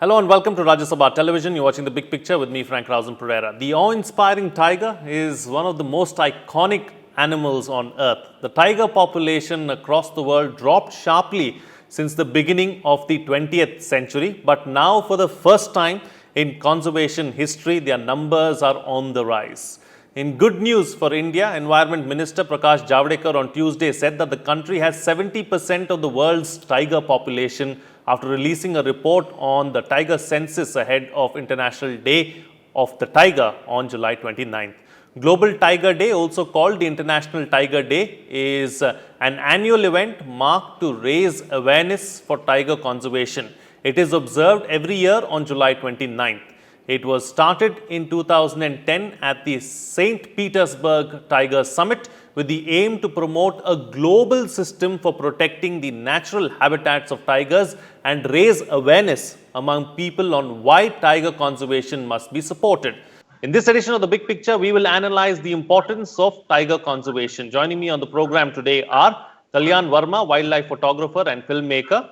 Hello and welcome to Rajya Sabha Television. You're watching The Big Picture with me, Frank Rausen Pereira. The awe-inspiring tiger is one of the most iconic animals on earth. The tiger population across the world dropped sharply since the beginning of the 20th century, but now for the first time in conservation history, their numbers are on the rise. In good news for India, Environment Minister Prakash Javadekar on Tuesday said that the country has 70% of the world's tiger population after releasing a report on the tiger census ahead of International Day of the Tiger on July 29th. Global Tiger Day, also called the International Tiger Day, is an annual event marked to raise awareness for tiger conservation. It is observed every year on July 29th. It was started in 2010 at the Saint Petersburg Tiger Summit with the aim to promote a global system for protecting the natural habitats of tigers and raise awareness among people on why tiger conservation must be supported. In this edition of The Big Picture, we will analyze the importance of tiger conservation. Joining me on the program today are Kalyan Verma, wildlife photographer and filmmaker;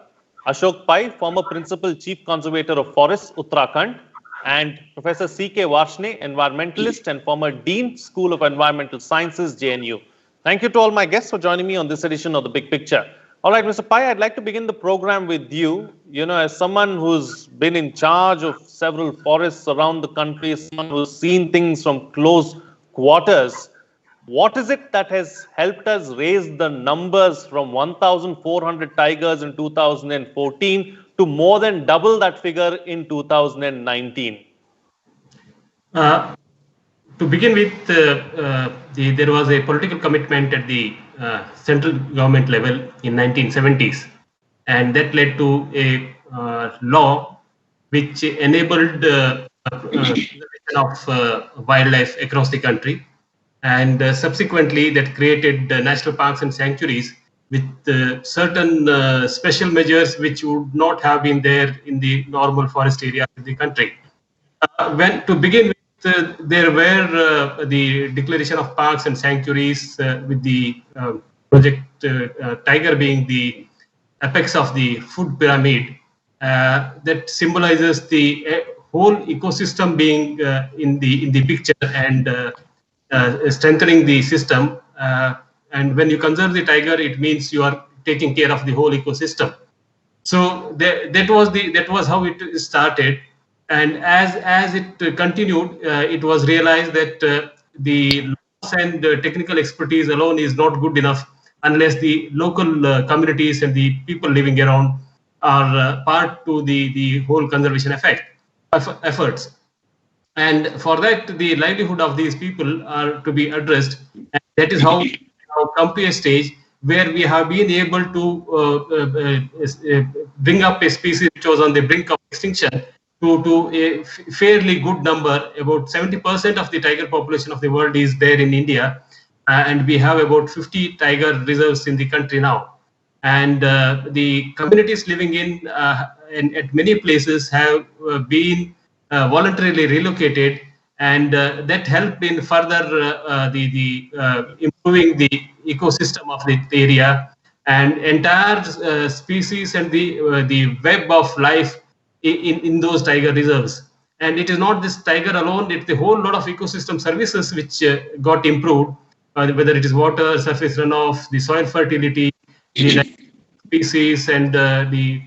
Ashok Pai, former Principal Chief Conservator of Forests, Uttarakhand; and Professor C.K. Varshney, environmentalist and former Dean, School of Environmental Sciences, JNU. Thank you to all my guests for joining me on this edition of The Big Picture. All right, Mr. Pai, I'd like to begin the program with you. As someone who's been in charge of several forests around the country, someone who's seen things from close quarters, what is it that has helped us raise the numbers from 1,400 tigers in 2014 to more than double that figure in 2019? To begin with, there was a political commitment at the central government level in 1970s, and that led to a law which enabled conservation of wildlife across the country, and subsequently that created national parks and sanctuaries with certain special measures which would not have been there in the normal forest areas of the country. To begin with, there were the declaration of parks and sanctuaries with the project Tiger being the apex of the food pyramid that symbolizes the whole ecosystem being in the picture and strengthening the system. And when you conserve the tiger, it means you are taking care of the whole ecosystem. So that was how it started. And as it continued, it was realized that the laws and technical expertise alone is not good enough unless the local communities and the people living around are part to the whole conservation efforts. And for that, the livelihood of these people are to be addressed. And that is how we now come to a stage where we have been able to bring up a species which was on the brink of extinction to a fairly good number. About 70% of the tiger population of the world is there in India, and we have about 50 tiger reserves in the country now. And the communities living in at many places have been voluntarily relocated, and that helped in further improving the ecosystem of the area and entire species and the web of life in those tiger reserves. And it is not this tiger alone, it's the whole lot of ecosystem services which got improved, whether it is water, surface runoff, the soil fertility, the species, and the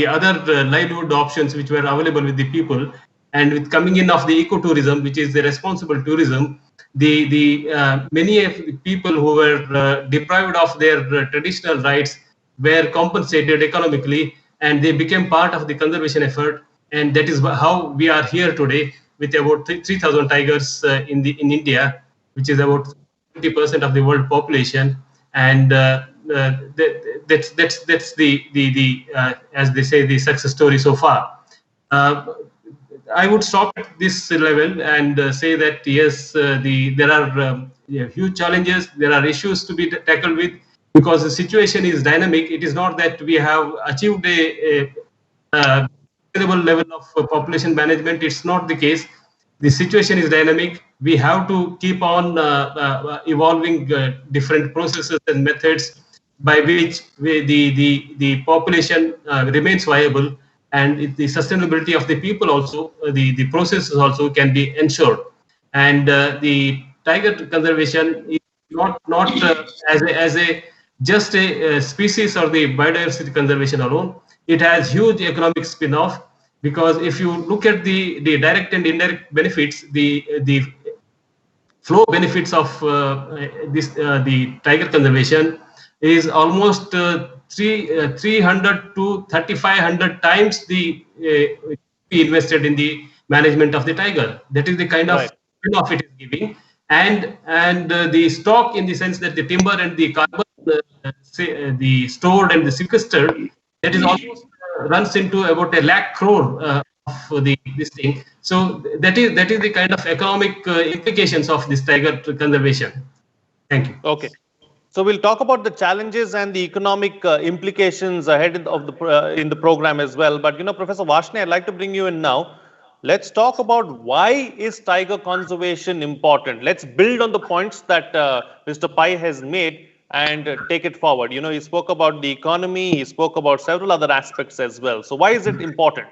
other livelihood options which were available with the people. And with coming in of the ecotourism, which is the responsible tourism, the many of the people who were deprived of their traditional rights were compensated economically, and they became part of the conservation effort. And that is how we are here today with about 3,000 tigers in India, which is about 20% of the world population. And that's the as they say, the success story so far. I would stop at this level and say that yes, there are huge challenges. There are issues to be tackled with, because the situation is dynamic. It is not that we have achieved a reasonable level of population management. It's not the case. The situation is dynamic. We have to keep on evolving different processes and methods by which the population remains viable, and the sustainability of the people also, the processes also can be ensured. And the tiger conservation is not as a just a species or the biodiversity conservation alone. It has huge economic spin-off, because if you look at the direct and indirect benefits, the flow benefits of the tiger conservation is almost 300 to 3500 times the we invested in the management of the tiger. That is the kind of Right. spin-off it is giving. And the stock, in the sense that the timber and the carbon, the stored and the sequestered, that is almost runs into about 1 lakh crore of this thing. So that is the kind of economic implications of this tiger conservation. Thank you. Okay. So we'll talk about the challenges and the economic implications ahead in the program as well. But Professor Varshney, I'd like to bring you in now. Let's talk about why is tiger conservation important. Let's build on the points that Mr. Pai has made and take it forward. He spoke about the economy, he spoke about several other aspects as well. So why is it important?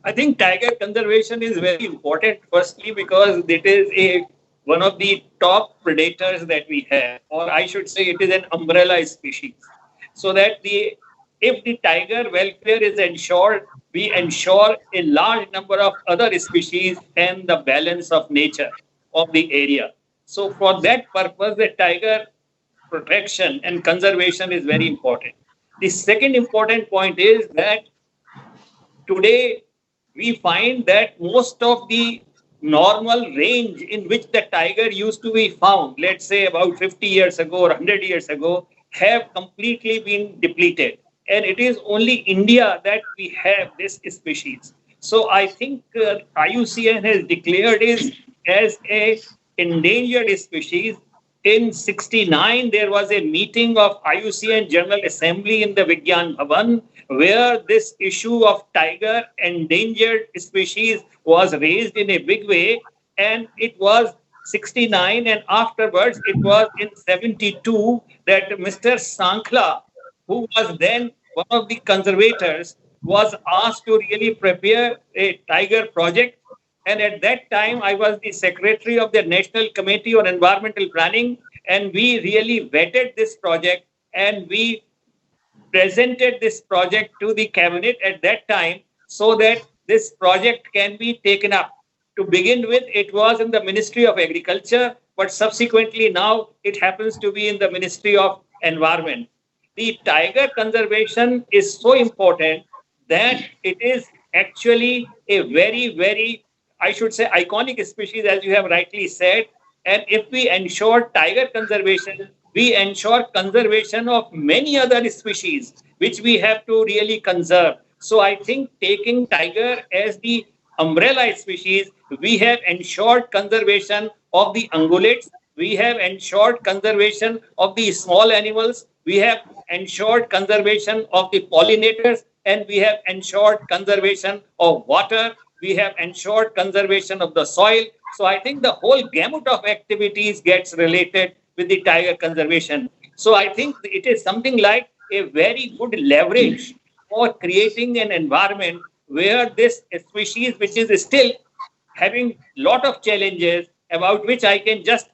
I think tiger conservation is very important, firstly, because it is one of the top predators that we have, or I should say it is an umbrella species. So that if the tiger welfare is ensured, we ensure a large number of other species and the balance of nature of the area. So for that purpose, the tiger protection and conservation is very important. The second important point is that today we find that most of the normal range in which the tiger used to be found, let's say about 50 years ago or 100 years ago, have completely been depleted. And it is only India that we have this species. So I think IUCN has declared it as a endangered species. In '69, there was a meeting of IUCN General Assembly in the Vigyan Bhavan, where this issue of tiger endangered species was raised in a big way. And it was '69, and afterwards it was in '72 that Mr. Sankla, who was then one of the conservators, was asked to really prepare a tiger project. And at that time, I was the secretary of the National Committee on Environmental Planning, and we really vetted this project, and we presented this project to the cabinet at that time so that this project can be taken up. To begin with, it was in the Ministry of Agriculture, but subsequently now it happens to be in the Ministry of Environment. The tiger conservation is so important that it is actually a very, very, I should say, iconic species, as you have rightly said. And if we ensure tiger conservation, we ensure conservation of many other species, which we have to really conserve. So I think taking tiger as the umbrella species, we have ensured conservation of the ungulates, we have ensured conservation of the small animals, we have ensured conservation of the pollinators, and we have ensured conservation of water, we have ensured conservation of the soil. So I think the whole gamut of activities gets related with the tiger conservation. So I think it is something like a very good leverage for creating an environment where this species, which is still having a lot of challenges, about which I can just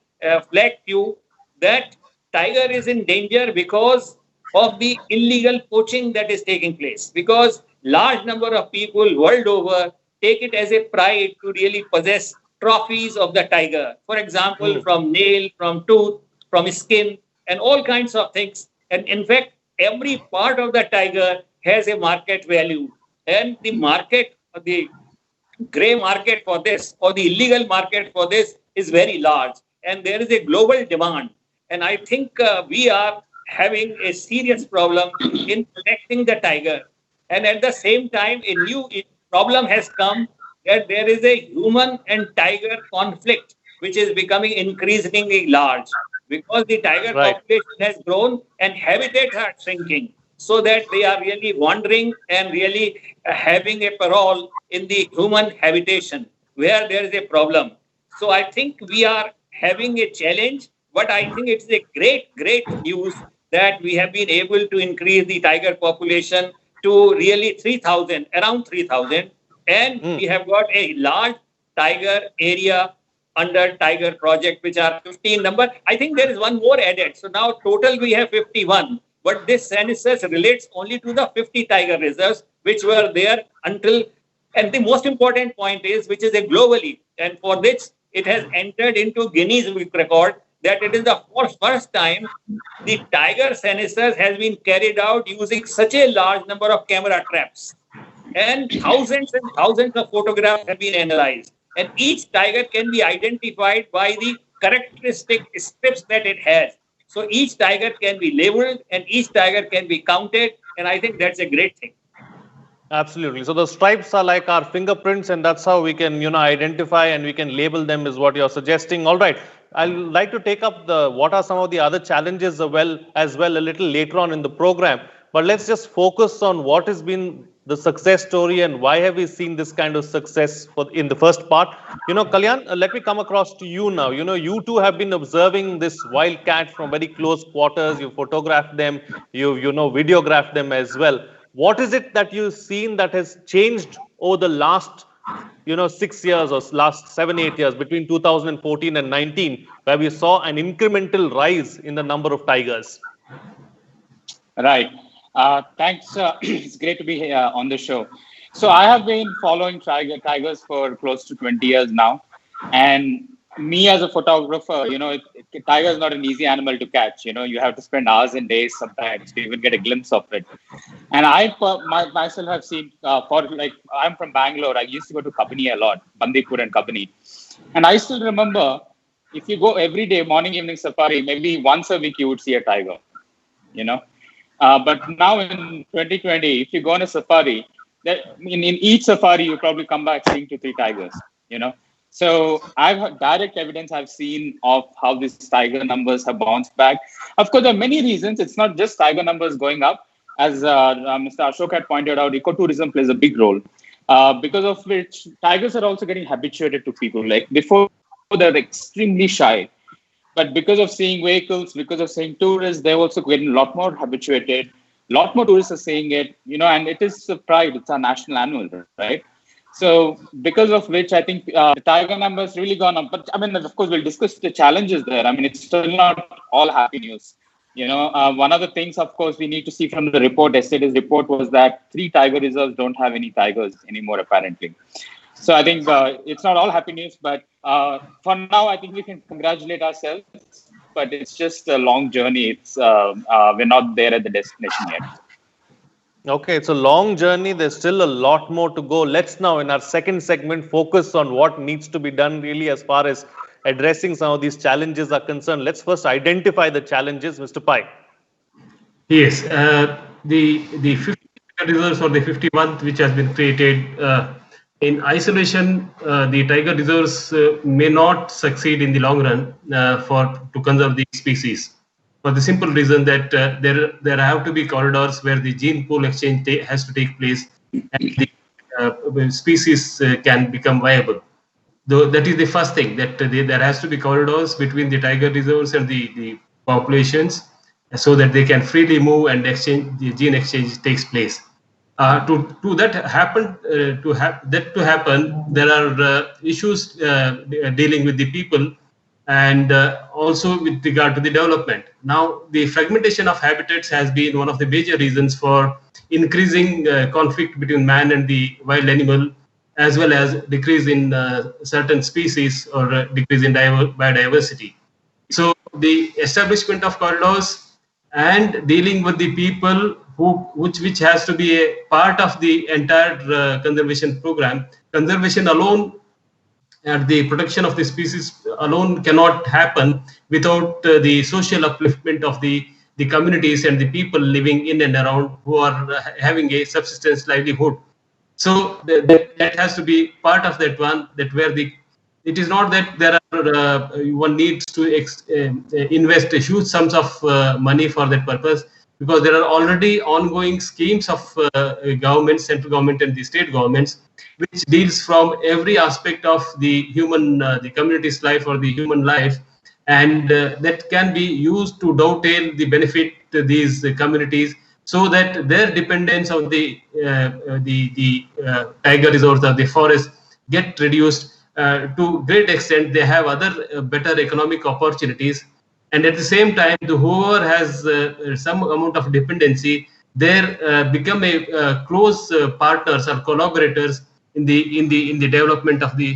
flag you, that tiger is in danger because of the illegal poaching that is taking place. Because large number of people world over take it as a pride to really possess trophies of the tiger. For example, from nail, from tooth, from skin, and all kinds of things. And in fact, every part of the tiger has a market value. And the market, the gray market for this, or the illegal market for this, is very large. And there is a global demand. And I think we are having a serious problem in protecting the tiger. And at the same time, a new problem has come that there is a human and tiger conflict, which is becoming increasingly large because the tiger population has grown and habitats are shrinking, so that they are really wandering and really having a parole in the human habitation where there is a problem. So I think we are having a challenge, but I think it's a great, great news that we have been able to increase the tiger population to really 3,000, around 3,000. And we have got a large tiger area under tiger project, which are 15 number. I think there is one more added. So now total we have 51. But this census relates only to the 50 tiger reserves, which were there until. And the most important point is, which is a globally, and for which it has entered into Guinness Book record, that it is the first time the tiger census has been carried out using such a large number of camera traps. And thousands of photographs have been analyzed. And each tiger can be identified by the characteristic strips that it has. So each tiger can be labeled and each tiger can be counted. And I think that's a great thing. Absolutely. So the stripes are like our fingerprints, and that's how we can, identify and we can label them, is what you're suggesting. All right. I'd like to take up what are some of the other challenges as well a little later on in the program. But let's just focus on what has been the success story and why have we seen this kind of success in the first part. Kalyan, let me come across to you now. You too have been observing this wild cat from very close quarters. You photographed them, you videographed them as well. What is it that you've seen that has changed over the last 6 years or last 7-8 years, between 2014 and 19, where we saw an incremental rise in the number of tigers? Right. Thanks. It's great to be here on the show. So I have been following tigers for close to 20 years now. And me as a photographer, tiger is not an easy animal to catch. You have to spend hours and days sometimes to even get a glimpse of it. And I myself have seen, I'm from Bangalore. I used to go to Kabini a lot, Bandipur and Kabini. And I still remember, if you go every day, morning, evening safari, maybe once a week you would see a tiger, But now in 2020, if you go on a safari, in each safari, you probably come back seeing 2-3 tigers, So I've had direct evidence I've seen of how these tiger numbers have bounced back. Of course, there are many reasons. It's not just tiger numbers going up. As Mr. Ashok had pointed out, ecotourism plays a big role, because of which tigers are also getting habituated to people. Like before, they're extremely shy. But because of seeing vehicles, because of seeing tourists, they're also getting a lot more habituated. A lot more tourists are seeing it, and it is a pride. It's our national animal, right? So because of which, I think the tiger numbers really gone up. But I mean, of course, we'll discuss the challenges there. I mean, it's still not all happy news. One of the things, of course, we need to see from the report, yesterday's report, was that 3 tiger reserves don't have any tigers anymore, apparently. So I think it's not all happy news, but for now, I think we can congratulate ourselves. But it's just a long journey. It's we're not there at the destination yet. Okay, it's a long journey. There's still a lot more to go. Let's now, in our second segment, focus on what needs to be done really as far as addressing some of these challenges are concerned. Let's first identify the challenges, Mr. Pai. Yes, the 50 reserves or the 51st, which has been created in isolation, the tiger reserves may not succeed in the long run to conserve the species, for the simple reason that there have to be corridors where the gene pool exchange has to take place and the species can become viable. Though that is the first thing, that there has to be corridors between the tiger reserves and the populations, so that they can freely move and the gene exchange takes place. To that happen, there are issues dealing with the people and also with regard to the development. Now, the fragmentation of habitats has been one of the major reasons for increasing conflict between man and the wild animal, as well as decrease in certain species or decrease in biodiversity. So the establishment of corridors and dealing with the people which has to be a part of the entire conservation program. Conservation alone and the protection of the species alone cannot happen without the social upliftment of the communities and the people living in and around who are having a subsistence livelihood. So that has to be part of that one, that where it is not that there are one needs to invest huge sums of money for that purpose, because there are already ongoing schemes of government, central government and the state governments, which deals from every aspect of the human, the community's life or the human life, and that can be used to dovetail the benefit to these communities, so that their dependence on the tiger reserves or the forest get reduced to great extent. They have other better economic opportunities, and at the same time, whoever has some amount of dependency, they become a close partners or collaborators in the development of the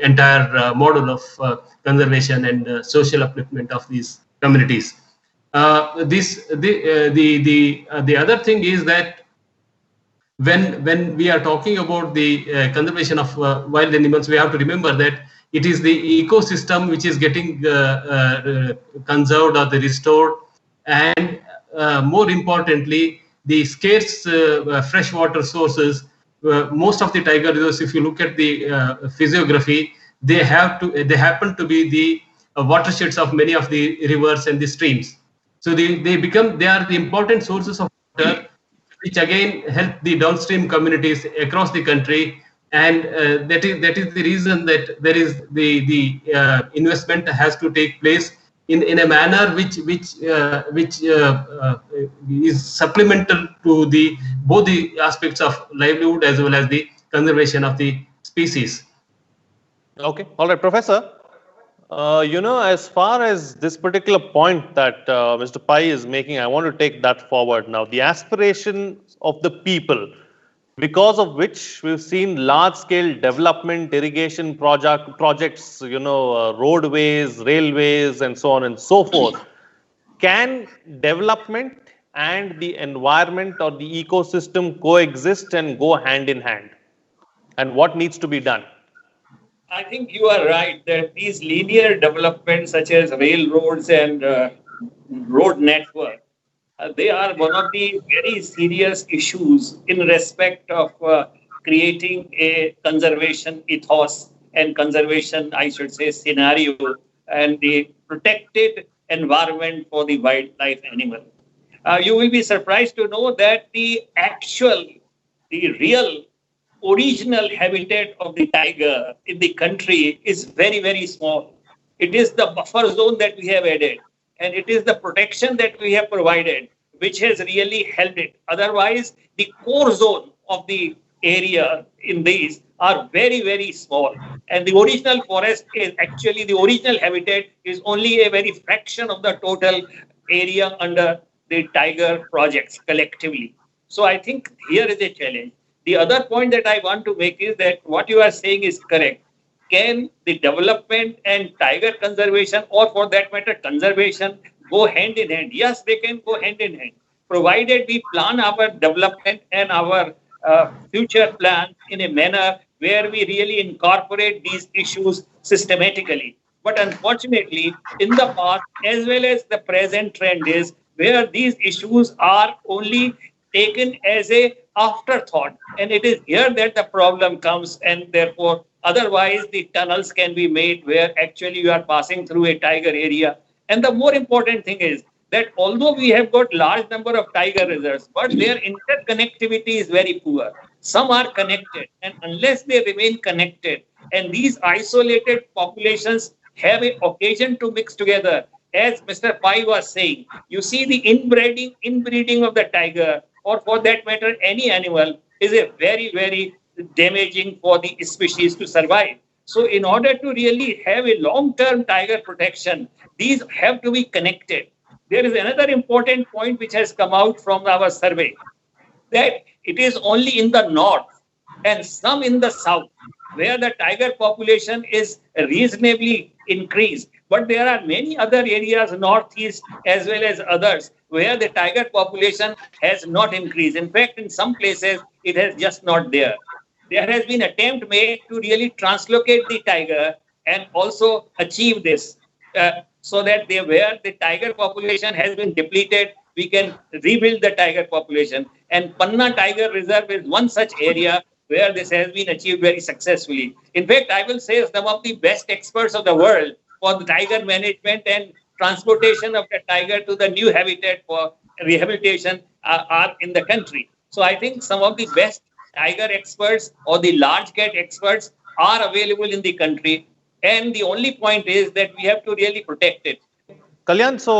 entire model of conservation and social upliftment of these communities. The other thing is that when we are talking about the conservation of wild animals, we have to remember that it is the ecosystem which is getting conserved or restored, and more importantly, the scarce freshwater sources. Most of the tiger reserves, if you look at the physiography, they happen to be the watersheds of many of the rivers and the streams. So they are the important sources of water, which again help the downstream communities across the country, and that is the reason that there is the investment has to take place in a manner which is supplemental to the both the aspects of livelihood as well as the conservation of the species. Okay, all right, Professor. As far as this particular point that Mr. Pai is making, I want to take that forward now. The aspirations of the people, because of which we've seen large-scale development, irrigation projects, roadways, railways, and so on and so forth. Can development and the environment or the ecosystem coexist and go hand in hand? And what needs to be done? I think you are right that these linear developments such as railroads and road network, they are one of the very serious issues in respect of creating a conservation ethos and conservation, I should say, scenario and the protected environment for the wildlife animal. You will be surprised to know that the real original habitat of the tiger in the country is very, very small. It is the buffer zone that we have added, and it is the protection that we have provided, which has really helped it. Otherwise, the core zone of the area in these are very, very small. And the original forest is actually the original habitat is only a very fraction of the total area under the tiger projects collectively. So I think here is a challenge. The other point that I want to make is that what you are saying is correct. Can the development and tiger conservation, or for that matter, conservation, go hand in hand? Yes, they can go hand in hand, provided we plan our development and our future plans in a manner where we really incorporate these issues systematically. But unfortunately, in the past, as well as the present trend is where these issues are only taken as a afterthought, and it is here that the problem comes, and therefore otherwise the tunnels can be made where actually you are passing through a tiger area. And the more important thing is that although we have got large number of tiger reserves, but their interconnectivity is very poor. Some are connected, and unless they remain connected and these isolated populations have an occasion to mix together, as Mr. Pai was saying, you see the inbreeding of the tiger, or for that matter, any animal, is a very, very damaging for the species to survive. So in order to really have a long-term tiger protection, these have to be connected. There is another important point which has come out from our survey, that it is only in the north and some in the south where the tiger population is reasonably increased. But there are many other areas, northeast as well as others, where the tiger population has not increased. In fact, in some places, it has just not there. There has been attempt made to really translocate the tiger and also achieve this so that where the tiger population has been depleted, we can rebuild the tiger population. And Panna Tiger Reserve is one such area where this has been achieved very successfully. In fact, I will say some of the best experts of the world for the tiger management and transportation of the tiger to the new habitat for rehabilitation are in the country. So I think some of the best tiger experts or the large cat experts are available in the country. And the only point is that we have to really protect it. Kalyan, so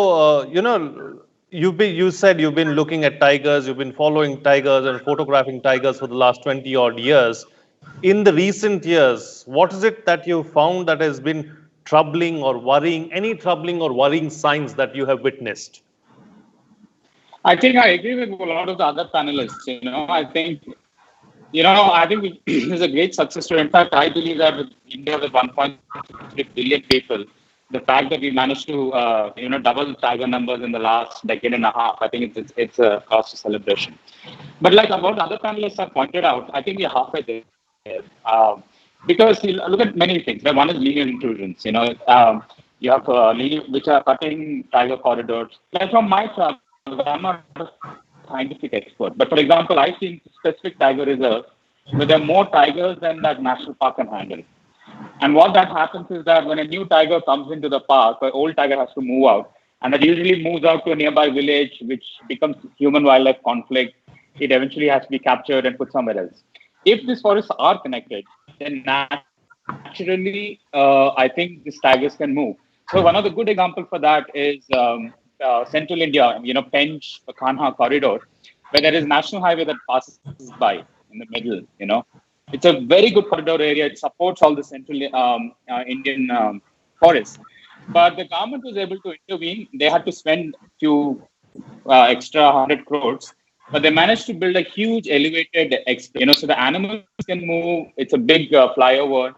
you said you've been looking at tigers, you've been following tigers and photographing tigers for the last 20 odd years. In the recent years, what is it that you found that has been troubling or worrying? Any troubling or worrying signs that you have witnessed? I think I agree with a lot of the other panelists. I think this is a great success story. In fact, I believe that with India with 1.3 billion people, the fact that we managed to double tiger numbers in the last decade and a half, I think it's a cause for celebration. But like what other panelists have pointed out, I think we're halfway there. Because you look at many things. One is linear intrusions. You have which are cutting tiger corridors. Like from my travel, I'm not a scientific expert, but for example, I've seen specific tiger reserves where there are more tigers than that national park can handle. And what that happens is that when a new tiger comes into the park, an old tiger has to move out, and it usually moves out to a nearby village, which becomes human-wildlife conflict. It eventually has to be captured and put somewhere else. If these forests are connected, then naturally, I think these tigers can move. So one of the good examples for that is central India, Pench, Kanha corridor, where there is national highway that passes by in the middle. It's a very good corridor area. It supports all the central Indian forests. But the government was able to intervene. They had to spend few extra 100 crores, but they managed to build a huge elevated, so the animals can move. It's a big flyover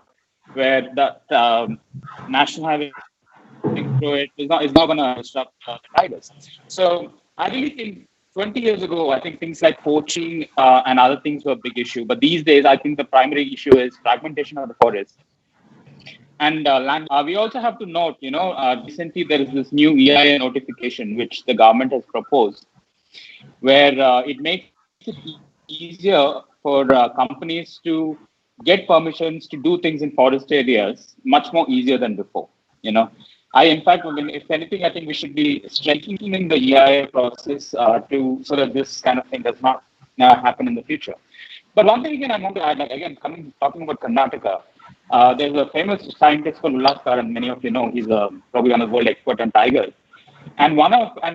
where the national highway through it is not going to disrupt the tigers. So I really think 20 years ago, I think things like poaching and other things were a big issue. But these days, I think the primary issue is fragmentation of the forest. And land. We also have to note, recently there is this new EIA notification which the government has proposed, where it makes it easier for companies to get permissions to do things in forest areas much more easier than before. In fact, if anything, I think we should be strengthening the EIA process so that this kind of thing does not happen in the future. But one thing again I want to add, talking about Karnataka, there's a famous scientist called Ullaskar, and many of you know, he's probably one of the world expert on tigers. And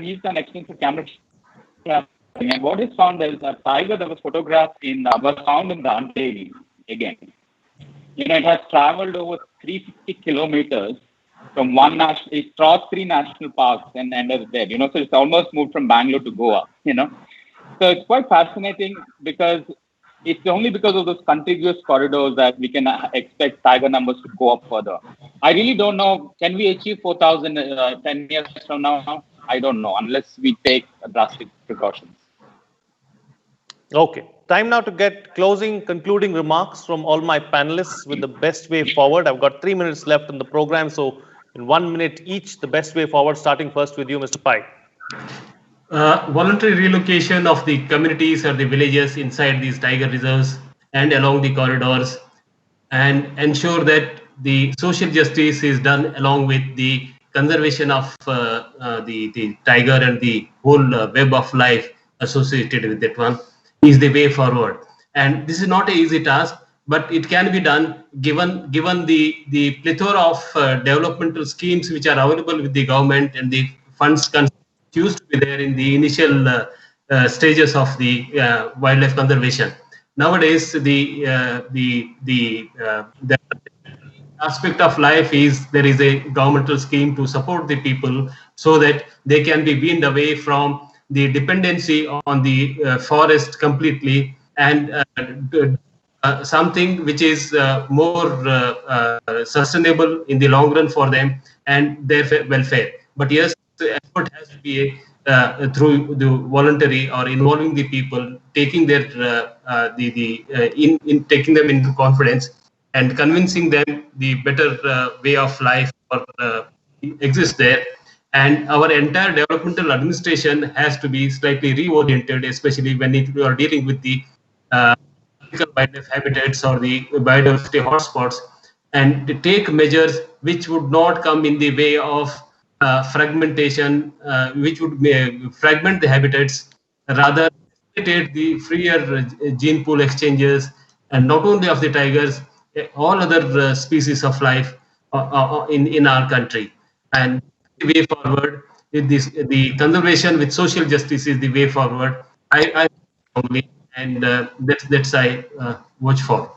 he's done extensive camera trapping. And what is found is a tiger that was photographed was found in the Anteli again. It has traveled over 350 kilometers from it crossed 3 national parks and ended there. So it's almost moved from Bangalore to Goa. So it's quite fascinating because it's only because of those contiguous corridors that we can expect tiger numbers to go up further. I really don't know. Can we achieve 4,000 10 years from now? I don't know, unless we take drastic precautions. Okay. Time now to get concluding remarks from all my panelists with the best way forward. I've got 3 minutes left in the program, so in 1 minute each, the best way forward, starting first with you, Mr. Pai. Voluntary relocation of the communities or the villages inside these tiger reserves and along the corridors, and ensure that the social justice is done along with the conservation of the tiger and the whole web of life associated with that one is the way forward. And this is not an easy task, but it can be done given the plethora of developmental schemes which are available with the government and the funds used to be there in the initial stages of the wildlife conservation. Nowadays, the aspect of life is there is a governmental scheme to support the people so that they can be weaned away from the dependency on the forest completely and something which is more sustainable in the long run for them and their welfare. But yes, the effort has to be through the voluntary or involving the people, taking their taking them into confidence and convincing them the better way of life exists there. And our entire developmental administration has to be slightly reoriented, especially when we are dealing with the wildlife habitats or the biodiversity hotspots, and to take measures which would not come in the way of fragmentation, which would fragment the habitats, rather facilitate the freer gene pool exchanges, and not only of the tigers, all other species of life, in our country. And the way forward, the conservation with social justice is the way forward. I strongly, and that's I watch for.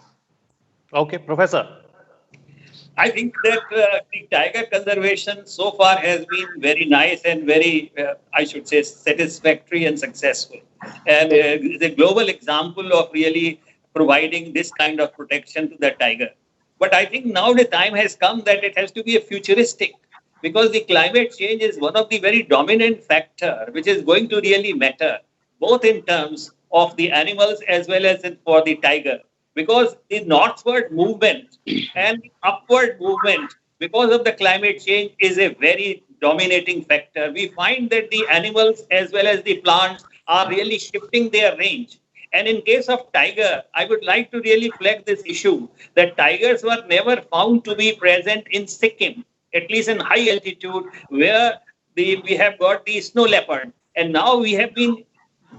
Okay, Professor. I think that the tiger conservation so far has been very nice and very, I should say, satisfactory and successful. And it's a global example of really providing this kind of protection to the tiger. But I think now the time has come that it has to be a futuristic, because the climate change is one of the very dominant factor which is going to really matter, both in terms of the animals as well as for the tiger, because the northward movement and the upward movement because of the climate change is a very dominating factor. We find that the animals as well as the plants are really shifting their range. And in case of tiger, I would like to really flag this issue that tigers were never found to be present in Sikkim, at least in high altitude, where we have got the snow leopard. And now we have been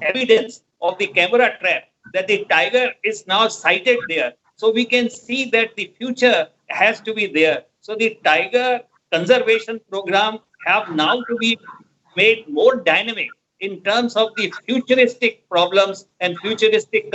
evidence of the camera trap that the tiger is now sighted there. So we can see that the future has to be there. So the tiger conservation program have now to be made more dynamic in terms of the futuristic problems and futuristic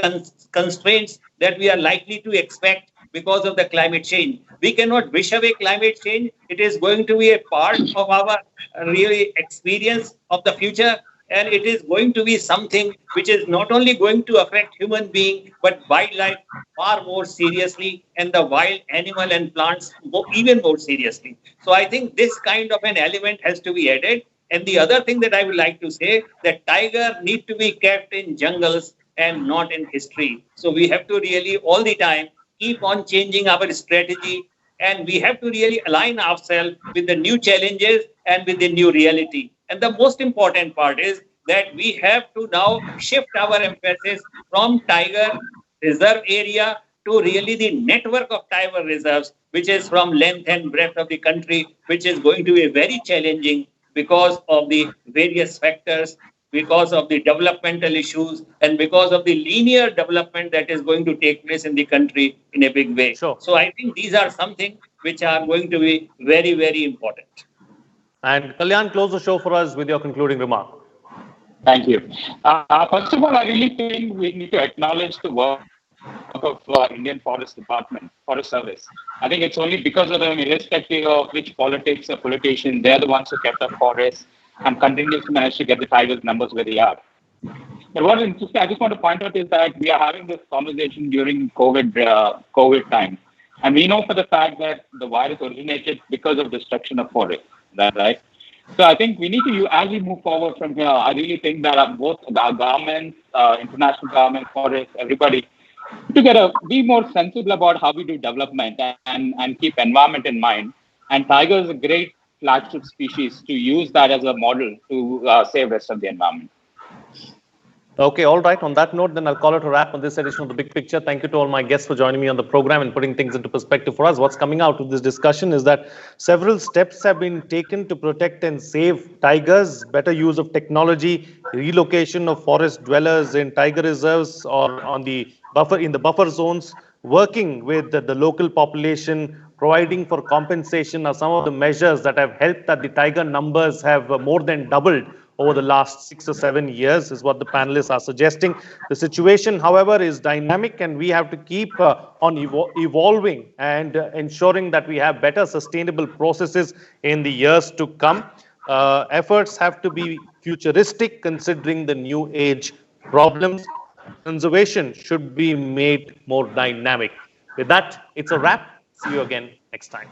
constraints that we are likely to expect because of the climate change. We cannot wish away climate change. It is going to be a part of our really experience of the future. And it is going to be something which is not only going to affect human being, but wildlife far more seriously, and the wild animal and plants even more seriously. So I think this kind of an element has to be added. And the other thing that I would like to say, that tiger need to be kept in jungles and not in history. So we have to really all the time keep on changing our strategy, and we have to really align ourselves with the new challenges and with the new reality. And the most important part is that we have to now shift our emphasis from tiger reserve area to really the network of tiger reserves, which is from length and breadth of the country, which is going to be very challenging because of the various factors, because of the developmental issues, and because of the linear development that is going to take place in the country in a big way. Sure. So I think these are something which are going to be very, very important. And Kalyan, close the show for us with your concluding remark. Thank you. First of all, I really think we need to acknowledge the work of Indian Forest Department, Forest Service. I think it's only because of them, irrespective of which politics or politician, they're the ones who kept up forests and continue to manage to get the tigers numbers where they are. But what interesting, I just want to point out is that we are having this conversation during COVID time, and we know for the fact that the virus originated because of destruction of forests. That right? So I think we need to, as we move forward from here, I really think that both our governments, international governments, forests, everybody, together be more sensible about how we do development and keep environment in mind. And tiger is a great flagship species to use that as a model to save rest of the environment. Okay, all right. On that note, then I'll call it a wrap on this edition of The Big Picture. Thank you to all my guests for joining me on the program and putting things into perspective for us. What's coming out of this discussion is that several steps have been taken to protect and save tigers, better use of technology, relocation of forest dwellers in tiger reserves or on the buffer zones, working with the local population, providing for compensation are some of the measures that have helped that the tiger numbers have more than doubled over the last 6 or 7 years, is what the panelists are suggesting. The situation, however, is dynamic, and we have to keep on evolving and ensuring that we have better sustainable processes in the years to come. Efforts have to be futuristic, considering the new age problems. Conservation should be made more dynamic. With that, it's a wrap. See you again next time.